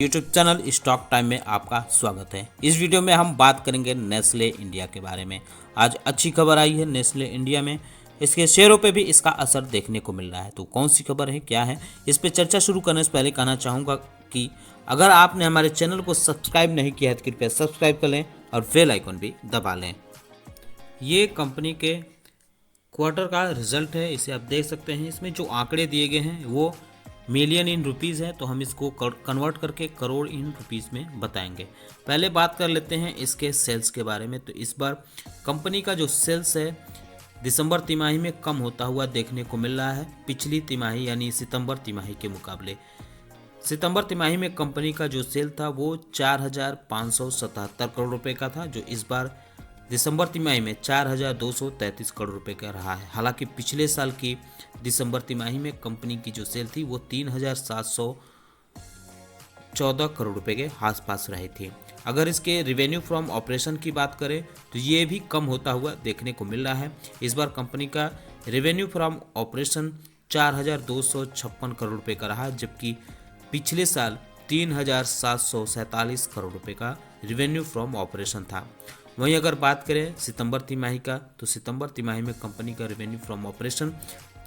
YouTube channel stock time में आपका स्वागत है। इस वीडियो में हम बात करेंगे नेस्ले इंडिया के बारे में। आज अच्छी खबर आई है नेस्ले इंडिया में, इसके शेयरों पे भी इसका असर देखने को मिल रहा है। तो कौन सी खबर है, क्या है, इस पे चर्चा शुरू करने से पहले कहना चाहूँगा कि अगर आपने हमारे चैनल को सब्सक्राइब नहीं किया है तो कृपया सब्सक्राइब कर लें और बेल आइकन भी दबा लें। ये कंपनी के क्वार्टर का रिजल्ट है, इसे आप देख सकते हैं। इसमें जो आंकड़े दिए गए हैं वो मिलियन इन रुपीज़ है, तो हम इसको कन्वर्ट करके करोड़ इन रुपीज़ में बताएंगे। पहले बात कर लेते हैं इसके सेल्स के बारे में। तो इस बार कंपनी का जो सेल्स है दिसंबर तिमाही में कम होता हुआ देखने को मिल रहा है पिछली तिमाही यानी सितंबर तिमाही के मुकाबले। सितंबर तिमाही में कंपनी का जो सेल था वो 4,577 करोड़ रुपए का था, जो इस बार दिसंबर तिमाही में 4,233 करोड़ रुपए का रहा है। हालांकि पिछले साल की दिसंबर तिमाही में कंपनी की जो सेल थी वो 3,714 करोड़ रुपए के आसपास रही थी। अगर इसके रिवेन्यू फ्रॉम ऑपरेशन की बात करें तो ये भी कम होता हुआ देखने को मिल रहा है। इस बार कंपनी का रिवेन्यू फ्रॉम ऑपरेशन 4,256 करोड़ रुपए का रहा, जबकि पिछले साल 3,747 करोड़ रुपए का रिवेन्यू फ्रॉम ऑपरेशन था। वहीं अगर बात करें सितंबर तिमाही का, तो सितंबर तिमाही में कंपनी का रेवेन्यू फ्रॉम ऑपरेशन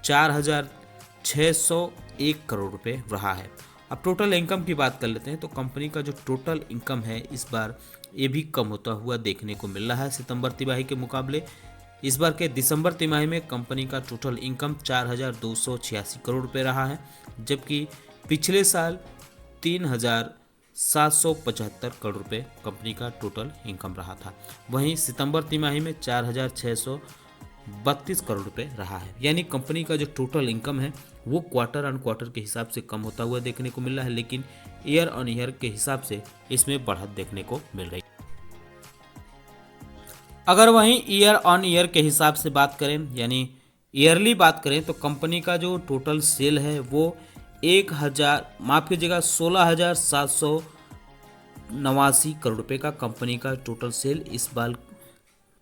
4,601 करोड़ रुपए रहा है। अब टोटल इनकम की बात कर लेते हैं। तो कंपनी का जो टोटल इनकम है इस बार ये भी कम होता हुआ देखने को मिल रहा है सितंबर तिमाही के मुकाबले। इस बार के दिसंबर तिमाही में कंपनी का टोटल इनकम 4,286 करोड़ रुपए रहा है, जबकि पिछले साल 3,775 करोड़ रुपए कंपनी का टोटल इनकम रहा था। वहीं सितंबर तिमाही में 4,632 करोड़ रुपए रहा है। यानी कंपनी का जो टोटल इनकम है वो क्वार्टर ऑन क्वार्टर के हिसाब से कम होता हुआ देखने को मिल रहा है, लेकिन ईयर ऑन ईयर के हिसाब से इसमें बढ़त देखने को मिल रही है। अगर वहीं ईयर ऑन ईयर के हिसाब से बात करें यानी ईयरली बात करें तो कंपनी का जो टोटल सेल है वो 16,789 करोड़ रुपए का कंपनी का टोटल सेल इस बार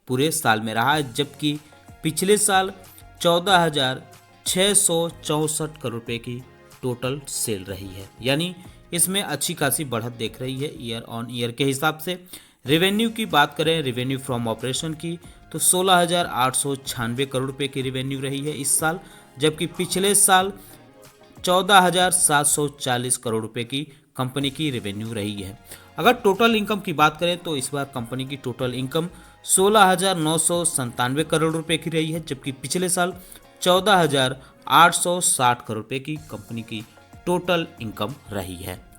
पूरे साल में रहा है, जबकि पिछले साल 14,664 करोड़ रुपए की टोटल सेल रही है। यानी इसमें अच्छी खासी बढ़त देख रही है ईयर ऑन ईयर के हिसाब से। रेवेन्यू की बात करें, रेवेन्यू फ्रॉम ऑपरेशन की, तो 16,896 करोड़ रुपए की रेवेन्यू रही है इस साल, जबकि पिछले साल 14,740 करोड़ रुपए की कंपनी की रेवेन्यू रही है। अगर टोटल इनकम की बात करें तो इस बार कंपनी की टोटल इनकम 16,997 करोड़ रुपए की रही है, जबकि पिछले साल 14,860 करोड़ रुपए की कंपनी की टोटल इनकम रही है।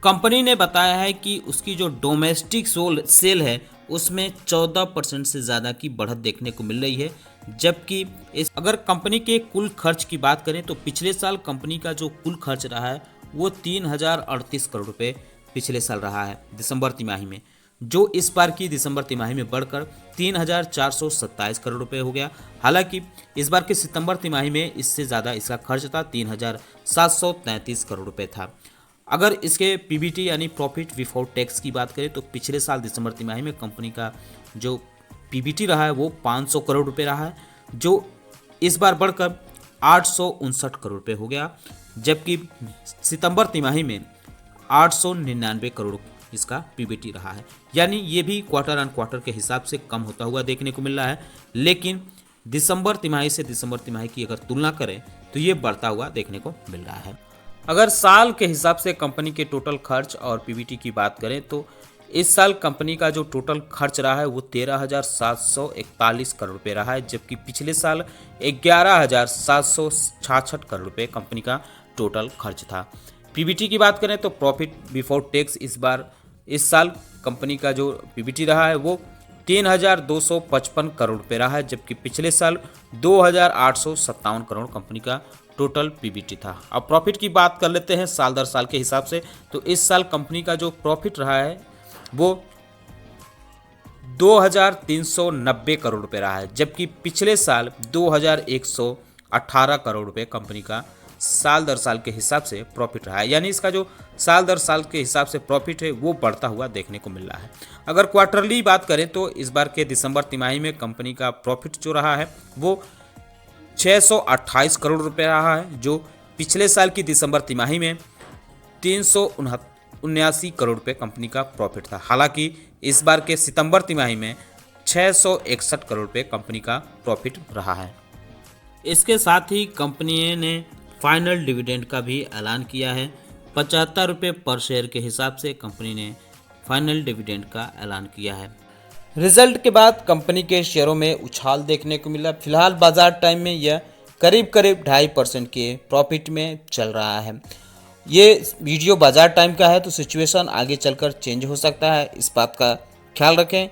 कंपनी ने बताया है कि उसकी जो डोमेस्टिक सेल है उसमें 14% से ज़्यादा की बढ़त देखने को मिल रही है, जबकि अगर कंपनी के कुल खर्च की बात करें तो पिछले साल कंपनी का जो कुल खर्च रहा है वो 3,038 करोड़ रुपए पिछले साल रहा है दिसंबर तिमाही में, जो इस बार की दिसंबर तिमाही में बढ़कर 3,427 करोड़ रुपए हो गया। हालांकि इस बार के सितंबर तिमाही में इससे ज़्यादा इसका खर्च था, 3,733 करोड़ रुपए था। अगर इसके पीबीटी यानी प्रॉफिट बिफोर टैक्स की बात करें तो पिछले साल दिसंबर तिमाही में कंपनी का जो पीबीटी रहा है वो 500 करोड़ रुपए रहा है, जो इस बार बढ़कर 859 करोड़ रुपए हो गया, जबकि सितंबर तिमाही में 899 करोड़ इसका पीबीटी रहा है। यानी ये भी क्वार्टर ऑन क्वार्टर के हिसाब से कम होता हुआ देखने को मिल रहा है, लेकिन दिसंबर तिमाही से दिसंबर तिमाही की अगर तुलना करें तो ये बढ़ता हुआ देखने को मिल रहा है। अगर साल के हिसाब से कंपनी के टोटल खर्च और पीबीटी की बात करें तो इस साल कंपनी का जो टोटल खर्च रहा है वो 13,741 करोड़ रुपए रहा है, जबकि पिछले साल 11,766 करोड़ रुपए कंपनी का टोटल खर्च था। पीबीटी की बात करें तो प्रॉफिट बिफोर टैक्स इस साल कंपनी का जो पीबीटी रहा है वो 3,255 करोड़ रुपए रहा है, जबकि पिछले साल 2,857 करोड़ कंपनी का टोटल पीबीटी था। अब प्रॉफिट की बात कर लेते हैं साल दर साल के हिसाब से। तो इस साल कंपनी का जो प्रॉफिट रहा है वो 2,390 करोड़ रुपए रहा है, जबकि पिछले साल 2,118 करोड़ रुपए कंपनी का साल दर साल के हिसाब से प्रॉफिट रहा है। यानी इसका जो साल दर साल के हिसाब से प्रॉफिट है वो बढ़ता हुआ देखने को मिल रहा है। अगर क्वार्टरली बात करें तो इस बार के दिसंबर तिमाही में कंपनी का प्रॉफिट जो रहा है वो 628 करोड़ रुपए रहा है, जो पिछले साल की दिसंबर तिमाही में 379 करोड़ रुपए कंपनी का प्रॉफिट था। हालांकि इस बार के सितंबर तिमाही में 661 करोड़ रुपए कंपनी का प्रॉफिट रहा है। इसके साथ ही कंपनी ने फाइनल डिविडेंड का भी ऐलान किया है। 75 रुपये पर शेयर के हिसाब से कंपनी ने फाइनल डिविडेंड का ऐलान किया है। रिजल्ट के बाद कंपनी के शेयरों में उछाल देखने को मिला। फिलहाल बाजार टाइम में यह करीब 2.5% के प्रॉफिट में चल रहा है। ये वीडियो बाजार टाइम का है, तो सिचुएशन आगे चलकर चेंज हो सकता है, इस बात का ख्याल रखें।